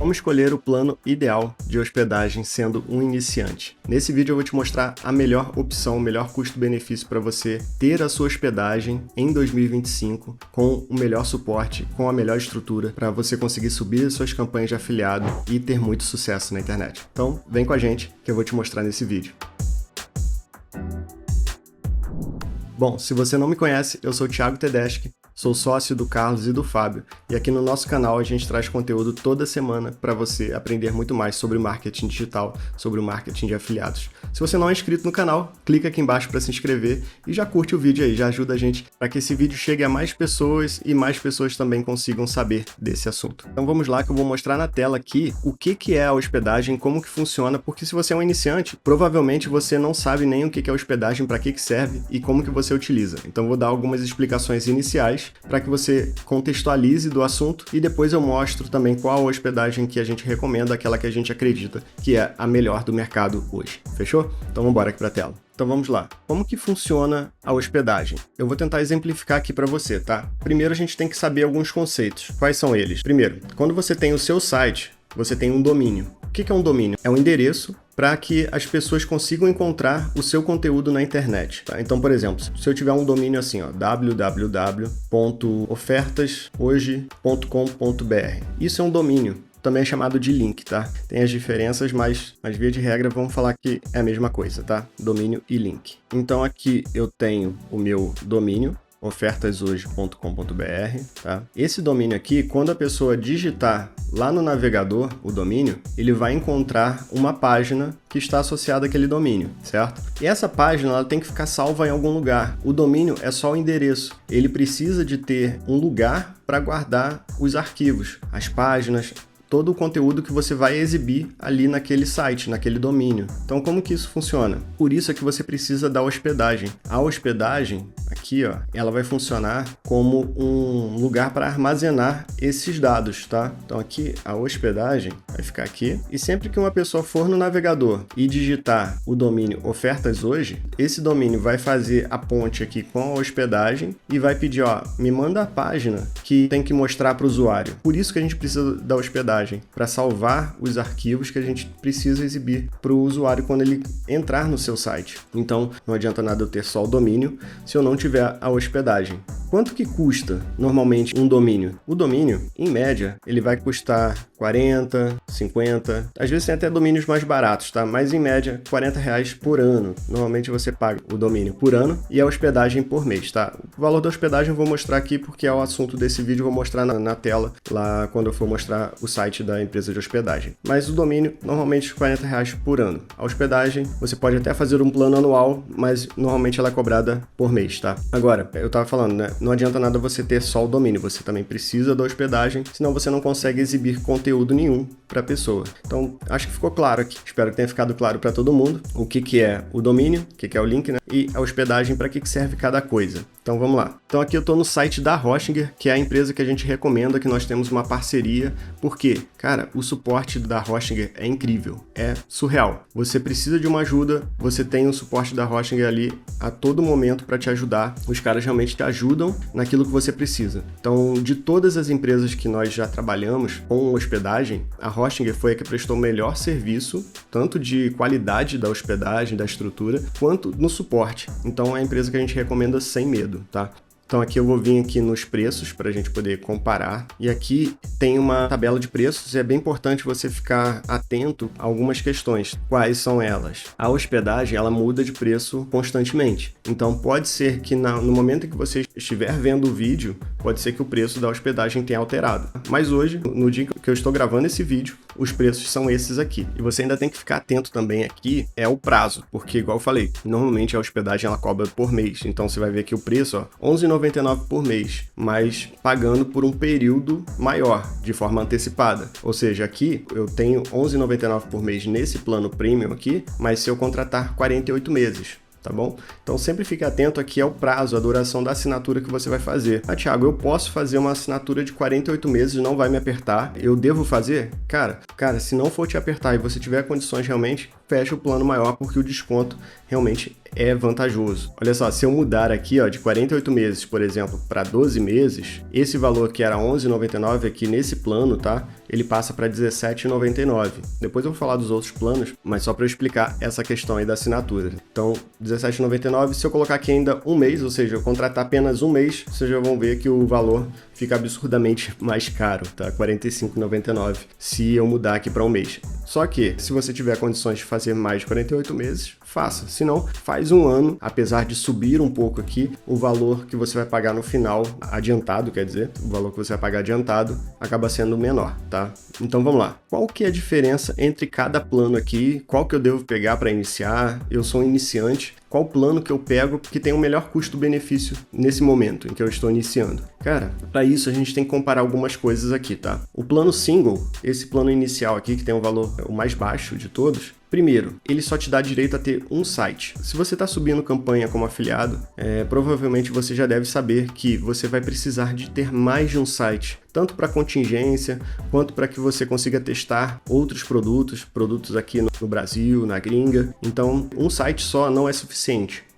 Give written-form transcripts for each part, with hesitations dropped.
Como escolher o plano ideal de hospedagem sendo um iniciante. Nesse vídeo eu vou te mostrar a melhor opção, o melhor custo-benefício para você ter a sua hospedagem em 2025 com o melhor suporte, com a melhor estrutura para você conseguir subir as suas campanhas de afiliado e ter muito sucesso na internet. Então vem com a gente que eu vou te mostrar nesse vídeo. Bom, se você não me conhece, eu sou o Thiago Tedeschi, sou sócio do Carlos e do Fábio, e aqui no nosso canal a gente traz conteúdo toda semana para você aprender muito mais sobre marketing digital, sobre o marketing de afiliados. Se você não é inscrito no canal, clica aqui embaixo para se inscrever e já curte o vídeo aí, já ajuda a gente para que esse vídeo chegue a mais pessoas e mais pessoas também consigam saber desse assunto. Então vamos lá que eu vou mostrar na tela aqui o que é a hospedagem, como que funciona, porque se você é um iniciante, provavelmente você não sabe nem o que é hospedagem, para que serve e como que você utiliza. Então vou dar algumas explicações iniciais para que você contextualize do assunto e depois eu mostro também qual a hospedagem que a gente recomenda, aquela que a gente acredita que é a melhor do mercado hoje. Fechou? Então vamos embora aqui para a tela. Então vamos lá. Como que funciona a hospedagem? Eu vou tentar exemplificar aqui para você, tá? Primeiro a gente tem que saber alguns conceitos. Quais são eles? Primeiro, quando você tem o seu site, você tem um domínio. O que é um domínio? É um endereço para que as pessoas consigam encontrar o seu conteúdo na internet. Tá? Então, por exemplo, se eu tiver um domínio assim, ó, www.ofertashoje.com.br, isso é um domínio. Também é chamado de link, tá? Tem as diferenças, mas via de regra vamos falar que é a mesma coisa, tá? Domínio e link. Então aqui eu tenho o meu domínio, ofertashoje.com.br, tá? Esse domínio aqui, quando a pessoa digitar lá no navegador o domínio, ele vai encontrar uma página que está associada àquele domínio, certo? E essa página ela tem que ficar salva em algum lugar. O domínio é só o endereço. Ele precisa de ter um lugar para guardar os arquivos, as páginas, todo o conteúdo que você vai exibir ali naquele site, naquele domínio. Então, como que isso funciona? Por isso é que você precisa da hospedagem. A hospedagem, aqui, ó, ela vai funcionar como um lugar para armazenar esses dados, tá? Então, aqui, a hospedagem vai ficar aqui. E sempre que uma pessoa for no navegador e digitar o domínio Ofertas Hoje, esse domínio vai fazer a ponte aqui com a hospedagem e vai pedir, ó, me manda a página que tem que mostrar para o usuário. Por isso que a gente precisa da hospedagem, para salvar os arquivos que a gente precisa exibir para o usuário quando ele entrar no seu site. Então, não adianta nada eu ter só o domínio se eu não tiver a hospedagem. Quanto que custa normalmente um domínio? O domínio, em média, ele vai custar 40, 50, às vezes tem até domínios mais baratos, tá? Mas em média, R$40 por ano. Normalmente você paga o domínio por ano e a hospedagem por mês, tá? O valor da hospedagem eu vou mostrar aqui porque é o assunto desse vídeo, eu vou mostrar na tela lá quando eu for mostrar o site da empresa de hospedagem. Mas o domínio, normalmente R$40 por ano. A hospedagem, você pode até fazer um plano anual, mas normalmente ela é cobrada por mês, tá? Agora, eu tava falando, né? Não adianta nada você ter só o domínio, você também precisa da hospedagem, senão você não consegue exibir conteúdo nenhum para a pessoa. Então, acho que ficou claro aqui. Espero que tenha ficado claro para todo mundo o que é o domínio, o que é o link, né? E a hospedagem, para que serve cada coisa. Então, vamos lá. Então, aqui eu estou no site da Hostinger, que é a empresa que a gente recomenda, que nós temos uma parceria. Por quê? Cara, o suporte da Hostinger é incrível, é surreal. Você precisa de uma ajuda, você tem o suporte da Hostinger ali a todo momento para te ajudar. Os caras realmente te ajudam naquilo que você precisa. Então, de todas as empresas que nós já trabalhamos com hospedagem, a Hostinger foi a que prestou o melhor serviço, tanto de qualidade da hospedagem, da estrutura, quanto no suporte. Então, é a empresa que a gente recomenda sem medo, tá? Então aqui eu vou vir aqui nos preços para a gente poder comparar. E aqui tem uma tabela de preços e é bem importante você ficar atento a algumas questões. Quais são elas? A hospedagem, ela muda de preço constantemente. Então pode ser que no momento em que você estiver vendo o vídeo, pode ser que o preço da hospedagem tenha alterado. Mas hoje, no dia que eu estou gravando esse vídeo, os preços são esses aqui. E você ainda tem que ficar atento também aqui, é o prazo. Porque, igual eu falei, normalmente a hospedagem ela cobra por mês. Então você vai ver aqui o preço, ó, R$11,99 por mês, mas pagando por um período maior, de forma antecipada. Ou seja, aqui eu tenho R$11,99 por mês nesse plano premium aqui, mas se eu contratar 48 meses. Tá bom? Então sempre fique atento aqui ao prazo, a duração da assinatura que você vai fazer. Ah, Thiago, eu posso fazer uma assinatura de 48 meses, não vai me apertar, eu devo fazer? Cara, se não for te apertar e você tiver condições realmente, fecha o plano maior porque o desconto realmente é vantajoso. Olha só, se eu mudar aqui de 48 meses, por exemplo, para 12 meses, esse valor que era R$11,99 aqui nesse plano, tá? Ele passa para R$17,99. Depois eu vou falar dos outros planos, mas só para eu explicar essa questão aí da assinatura. Então, R$17,99, se eu colocar aqui ainda um mês, ou seja, eu contratar apenas um mês, vocês já vão ver que o valor fica absurdamente mais caro, tá? R$45,99 se eu mudar aqui para um mês. Só que, se você tiver condições de fazer mais de 48 meses, faça. Se não, faz um ano, apesar de subir um pouco aqui, o valor que você vai pagar no final, adiantado, quer dizer, o valor que você vai pagar adiantado, acaba sendo menor, tá? Então vamos lá. Qual que é a diferença entre cada plano aqui? Qual que eu devo pegar para iniciar? Eu sou um iniciante. Qual plano que eu pego que tem o melhor custo-benefício nesse momento em que eu estou iniciando? Cara, para isso a gente tem que comparar algumas coisas aqui, tá? O plano single, esse plano inicial aqui, que tem um valor o mais baixo de todos, primeiro, ele só te dá direito a ter um site. Se você está subindo campanha como afiliado, provavelmente você já deve saber que você vai precisar de ter mais de um site, tanto para contingência, quanto para que você consiga testar outros produtos aqui no Brasil, na gringa. Então, um site só não é suficiente.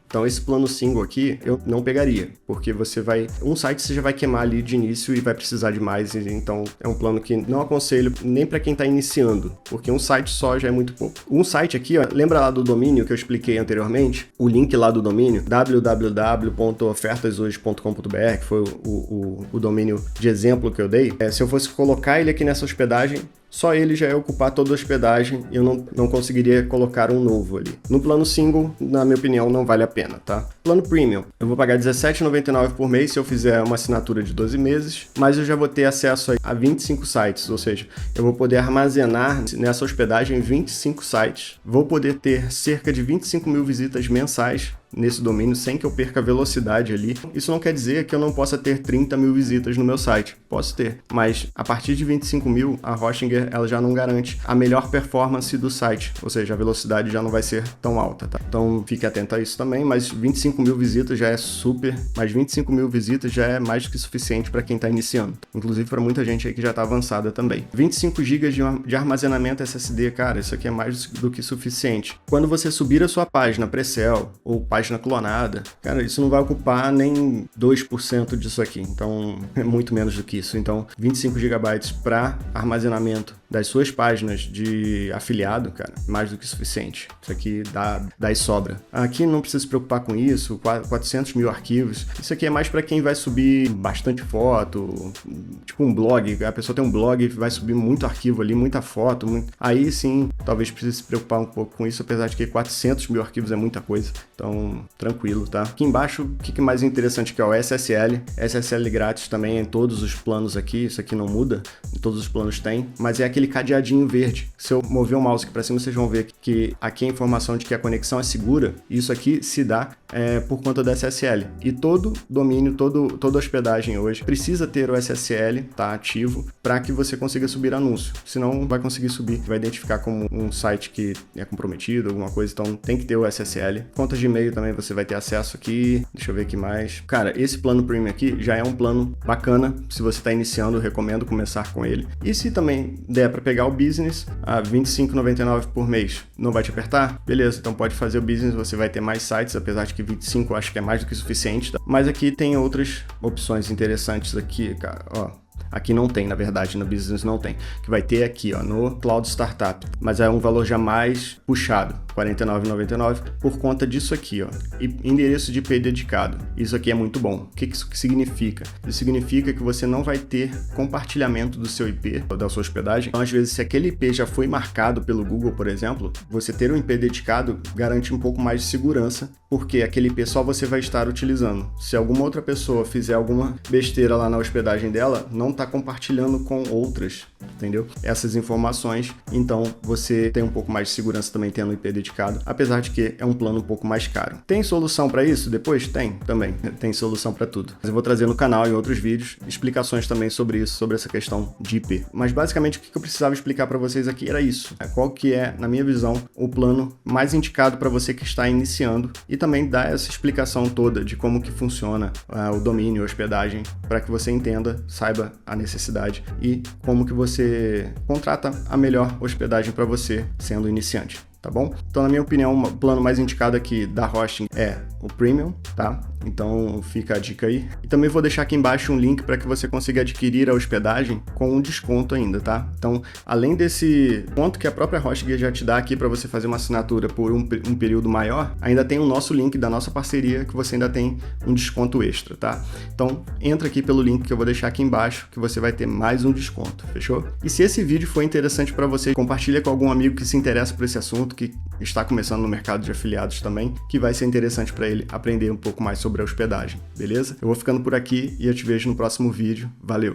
Então, esse plano single aqui, eu não pegaria, porque um site você já vai queimar ali de início e vai precisar de mais, então é um plano que não aconselho nem para quem está iniciando, porque um site só já é muito pouco. Um site aqui, lembra lá do domínio que eu expliquei anteriormente? O link lá do domínio, www.ofertashoje.com.br, que foi o domínio de exemplo que eu dei. Se eu fosse colocar ele aqui nessa hospedagem, só ele já ia ocupar toda a hospedagem e eu não conseguiria colocar um novo ali. No plano single, na minha opinião, não vale a pena, tá? Plano premium, eu vou pagar R$17,99 por mês se eu fizer uma assinatura de 12 meses, mas eu já vou ter acesso a 25 sites, ou seja, eu vou poder armazenar nessa hospedagem 25 sites. Vou poder ter cerca de 25 mil visitas mensais nesse domínio sem que eu perca velocidade ali. Isso não quer dizer que eu não possa ter 30 mil visitas no meu site. Posso ter, mas a partir de 25 mil, a Hostinger ela já não garante a melhor performance do site, ou seja, a velocidade já não vai ser tão alta, tá? Então fique atento a isso também, mas 25 mil visitas já é super, mas 25 mil visitas já é mais do que suficiente para quem está iniciando, inclusive para muita gente aí que já está avançada também. 25 GB de armazenamento SSD, cara, isso aqui é mais do que suficiente. Quando você subir a sua página pre-sell ou página clonada, cara, isso não vai ocupar nem 2% disso aqui, então é muito menos do que isso. Então 25 GB para armazenamento das suas páginas de afiliado, cara, mais do que suficiente. Isso aqui dá e sobra. Aqui não precisa se preocupar com isso, 400 mil arquivos. Isso aqui é mais para quem vai subir bastante foto, tipo um blog. A pessoa tem um blog e vai subir muito arquivo ali, muita foto. Aí sim, talvez precise se preocupar um pouco com isso, apesar de que 400 mil arquivos é muita coisa. Então, tranquilo, tá? Aqui embaixo, o que é mais interessante que é o SSL. SSL grátis também em todos os planos aqui. Isso aqui não muda, em todos os planos tem, mas é aquele cadeadinho verde. Se eu mover o mouse aqui para cima, vocês vão ver que aqui a informação de que a conexão é segura. Isso aqui se dá por conta do SSL. E todo domínio, toda hospedagem hoje precisa ter o SSL, tá, ativo, para que você consiga subir anúncio. Senão não vai conseguir subir, vai identificar como um site que é comprometido, alguma coisa, então tem que ter o SSL. Conta de e-mail também você vai ter acesso aqui. Deixa eu ver aqui mais. Cara, esse plano premium aqui já é um plano bacana. Se você está iniciando, eu recomendo começar com ele. E se também der para pegar o business a R$ 25,99 por mês, não vai te apertar? Beleza, então pode fazer o business, você vai ter mais sites, apesar de que 25 eu acho que é mais do que suficiente, tá? Mas aqui tem outras opções interessantes aqui, cara, ó. Aqui não tem, na verdade, no Business não tem. Que vai ter aqui, ó, no Cloud Startup. Mas é um valor já mais puxado, R$ 49,99, por conta disso aqui, ó. E endereço de IP dedicado. Isso aqui é muito bom. O que isso significa? Isso significa que você não vai ter compartilhamento do seu IP, da sua hospedagem. Então, às vezes, se aquele IP já foi marcado pelo Google, por exemplo, você ter um IP dedicado garante um pouco mais de segurança, porque aquele IP só você vai estar utilizando. Se alguma outra pessoa fizer alguma besteira lá na hospedagem dela, não está compartilhando com outras, entendeu? Essas informações, então você tem um pouco mais de segurança também tendo IP dedicado, apesar de que é um plano um pouco mais caro. Tem solução para isso depois? Tem, também. Tem solução para tudo. Mas eu vou trazer no canal em outros vídeos explicações também sobre isso, sobre essa questão de IP. Mas basicamente o que eu precisava explicar para vocês aqui era isso. Qual que é, na minha visão, o plano mais indicado para você que está iniciando e também dar essa explicação toda de como que funciona o domínio, a hospedagem, para que você entenda, saiba a necessidade e como que você contrata a melhor hospedagem para você sendo iniciante. tá bom? Então, na minha opinião, o plano mais indicado aqui da hosting é o Premium, tá? Então, fica a dica aí. E também vou deixar aqui embaixo um link para que você consiga adquirir a hospedagem com um desconto ainda, tá? Então, além desse ponto que a própria HostGear já te dá aqui para você fazer uma assinatura por um período maior, ainda tem o nosso link da nossa parceria que você ainda tem um desconto extra, tá? Então, entra aqui pelo link que eu vou deixar aqui embaixo que você vai ter mais um desconto, fechou? E se esse vídeo foi interessante para você, compartilha com algum amigo que se interessa por esse assunto, que está começando no mercado de afiliados também, que vai ser interessante para ele aprender um pouco mais sobre a hospedagem, beleza? Eu vou ficando por aqui e eu te vejo no próximo vídeo. Valeu!